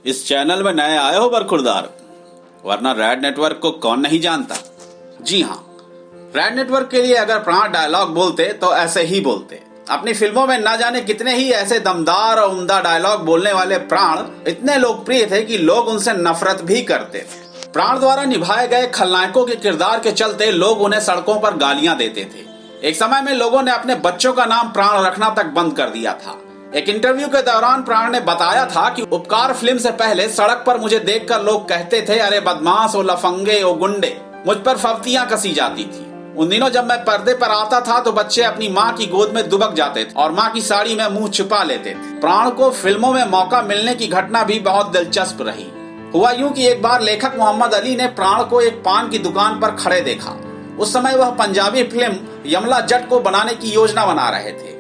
इस चैनल में नए आए हो बरखुरदार, वरना रेड नेटवर्क को कौन नहीं जानता। जी हाँ, रेड नेटवर्क के लिए अगर प्राण डायलॉग बोलते तो ऐसे ही बोलते। अपनी फिल्मों में ना जाने कितने ही ऐसे दमदार और उम्दा डायलॉग बोलने वाले प्राण इतने लोकप्रिय थे कि लोग उनसे नफरत भी करते थे। प्राण द्वारा निभाए गए खलनायकों के किरदार के चलते लोग उन्हें सड़कों पर गालियां देते थे। एक समय में लोगों ने अपने बच्चों का नाम प्राण रखना तक बंद कर दिया था। एक इंटरव्यू के दौरान प्राण ने बताया था कि उपकार फिल्म से पहले सड़क पर मुझे देखकर लोग कहते थे, अरे बदमाश, ओ लफंगे, ओ गुंडे। मुझ पर फफ्तियां कसी जाती थी। उन दिनों जब मैं पर्दे पर आता था तो बच्चे अपनी माँ की गोद में दुबक जाते थे और माँ की साड़ी में मुंह छुपा लेते थे। प्राण को फिल्मों में मौका मिलने की घटना भी बहुत दिलचस्प रही। हुआ यूं कि एक बार लेखक मोहम्मद अली ने प्राण को एक पान की दुकान पर खड़े देखा। उस समय वह पंजाबी फिल्म यमला जट को बनाने की योजना बना रहे थे।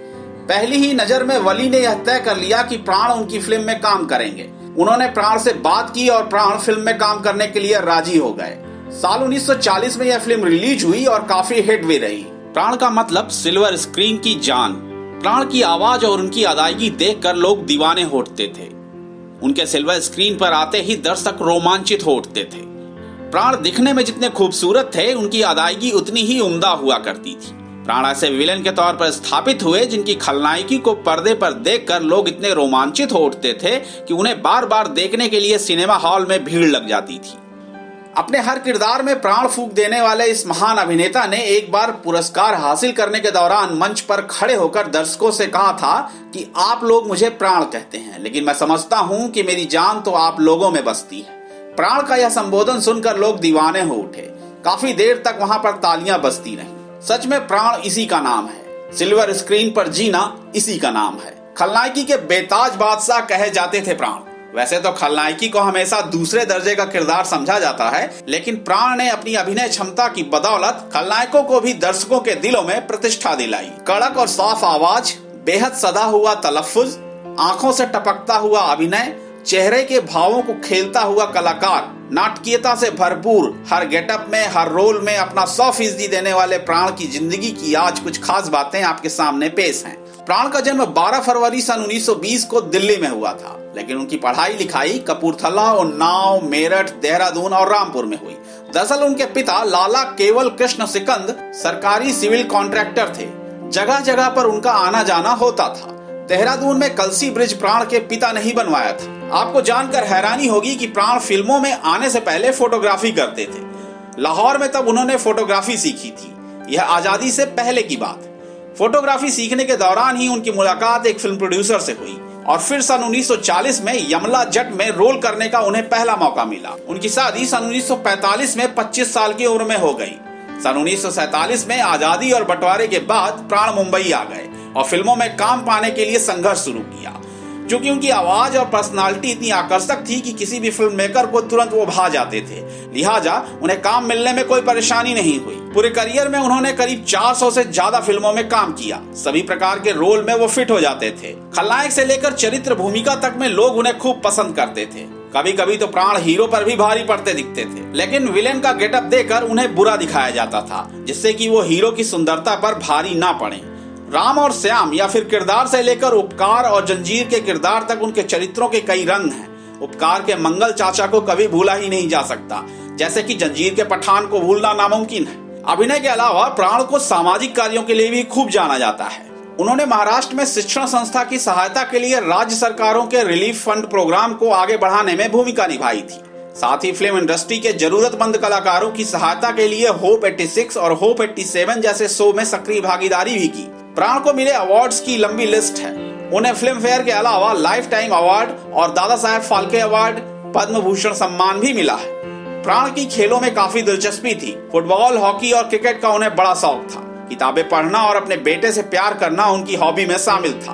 पहली ही नजर में वली ने यह तय कर लिया कि प्राण उनकी फिल्म में काम करेंगे। उन्होंने प्राण से बात की और प्राण फिल्म में काम करने के लिए राजी हो गए। साल 1940 में यह फिल्म रिलीज हुई और काफी हिट भी रही। प्राण का मतलब सिल्वर स्क्रीन की जान। प्राण की आवाज और उनकी अदायगी देखकर लोग दीवाने हो उठते थे। उनके सिल्वर स्क्रीन पर आते ही दर्शक रोमांचित हो उठते थे। प्राण दिखने में जितने खूबसूरत थे, उनकी अदायगी उतनी ही उम्दा हुआ करती थी। प्राण ऐसे विलेन के तौर पर स्थापित हुए जिनकी खलनायकी को पर्दे पर देखकर लोग इतने रोमांचित हो उठते थे कि उन्हें बार बार देखने के लिए सिनेमा हॉल में भीड़ लग जाती थी। अपने हर किरदार में प्राण फूंक देने वाले इस महान अभिनेता ने एक बार पुरस्कार हासिल करने के दौरान मंच पर खड़े होकर दर्शकों से कहा था कि आप लोग मुझे प्राण कहते हैं, लेकिन मैं समझता हूं कि मेरी जान तो आप लोगों में बसती है। प्राण का यह संबोधन सुनकर लोग दीवाने हो उठे। काफी देर तक वहां पर तालियां बजती रहीं। सच में प्राण इसी का नाम है। सिल्वर स्क्रीन पर जीना इसी का नाम है। खलनायकी के बेताज बादशाह कहे जाते थे प्राण। वैसे तो खलनायकी को हमेशा दूसरे दर्जे का किरदार समझा जाता है, लेकिन प्राण ने अपनी अभिनय क्षमता की बदौलत खलनायकों को भी दर्शकों के दिलों में प्रतिष्ठा दिलाई। कड़क और साफ आवाज, बेहद सदा हुआ तलफ्फुज, आंखों से टपकता हुआ अभिनय, चेहरे के भावों को खेलता हुआ कलाकार, नाटकीयता से भरपूर हर गेटअप में, हर रोल में अपना 100% देने वाले प्राण की जिंदगी की आज कुछ खास बातें आपके सामने पेश हैं। प्राण का जन्म 12 फरवरी सन 1920 को दिल्ली में हुआ था, लेकिन उनकी पढ़ाई लिखाई कपूरथला, उन्नाव, मेरठ, देहरादून और रामपुर में हुई। दरअसल उनके पिता लाला केवल कृष्ण सिकंद सरकारी सिविल कॉन्ट्रैक्टर थे। जगह जगह पर उनका आना जाना होता था। देहरादून में कलसी ब्रिज प्राण के पिता ने ही बनवाया था। आपको जानकर हैरानी होगी कि प्राण फिल्मों में आने से पहले फोटोग्राफी करते थे। लाहौर में तब उन्होंने फोटोग्राफी सीखी थी। यह आजादी से पहले की बात। फोटोग्राफी सीखने के दौरान ही उनकी मुलाकात एक फिल्म प्रोड्यूसर से हुई और फिर सन 1940 में यमला जट में रोल करने का उन्हें पहला मौका मिला। उनकी शादी सन 1945 में 25 साल की उम्र में हो गई। सन 1947 में आजादी और बंटवारे के बाद प्राण मुंबई आ गए और फिल्मों में काम पाने के लिए संघर्ष शुरू किया। क्योंकि उनकी आवाज और पर्सनालिटी इतनी आकर्षक थी कि किसी भी फिल्म मेकर को तुरंत वो भा जाते थे, लिहाजा उन्हें काम मिलने में कोई परेशानी नहीं हुई। पूरे करियर में उन्होंने करीब 400 से ज्यादा फिल्मों में काम किया। सभी प्रकार के रोल में वो फिट हो जाते थे। खलनायक से लेकर चरित्र भूमिका तक में लोग उन्हें खूब पसंद करते थे। कभी कभी तो प्राण हीरो पर भी भारी पड़ते दिखते थे, लेकिन विलेन का गेटअप देकर उन्हें बुरा दिखाया जाता था, जिससे कि वो हीरो की सुंदरता पर भारी ना पड़े। राम और श्याम या फिर किरदार से लेकर उपकार और जंजीर के किरदार तक उनके चरित्रों के कई रंग हैं। उपकार के मंगल चाचा को कभी भूला ही नहीं जा सकता, जैसे कि जंजीर के पठान को भूलना नामुमकिन है। अभिनय के अलावा प्राण को सामाजिक कार्यों के लिए भी खूब जाना जाता है। उन्होंने महाराष्ट्र में शिक्षण संस्था की सहायता के लिए राज्य सरकारों के रिलीफ फंड प्रोग्राम को आगे बढ़ाने में भूमिका निभाई थी। साथ ही फिल्म इंडस्ट्री के जरूरतमंद कलाकारों की सहायता के लिए होप 86 और होप 87 जैसे शो में सक्रिय भागीदारी भी की। प्राण को मिले अवार्ड्स की लंबी लिस्ट है। उन्हें फिल्म फेयर के अलावा लाइफ टाइम अवार्ड और दादा साहेब फाल्के अवार्ड, पद्म भूषण सम्मान भी मिला है। प्राण की खेलों में काफी दिलचस्पी थी। फुटबॉल, हॉकी और क्रिकेट का उन्हें बड़ा शौक था। किताबें पढ़ना और अपने बेटे से प्यार करना उनकी हॉबी में शामिल था।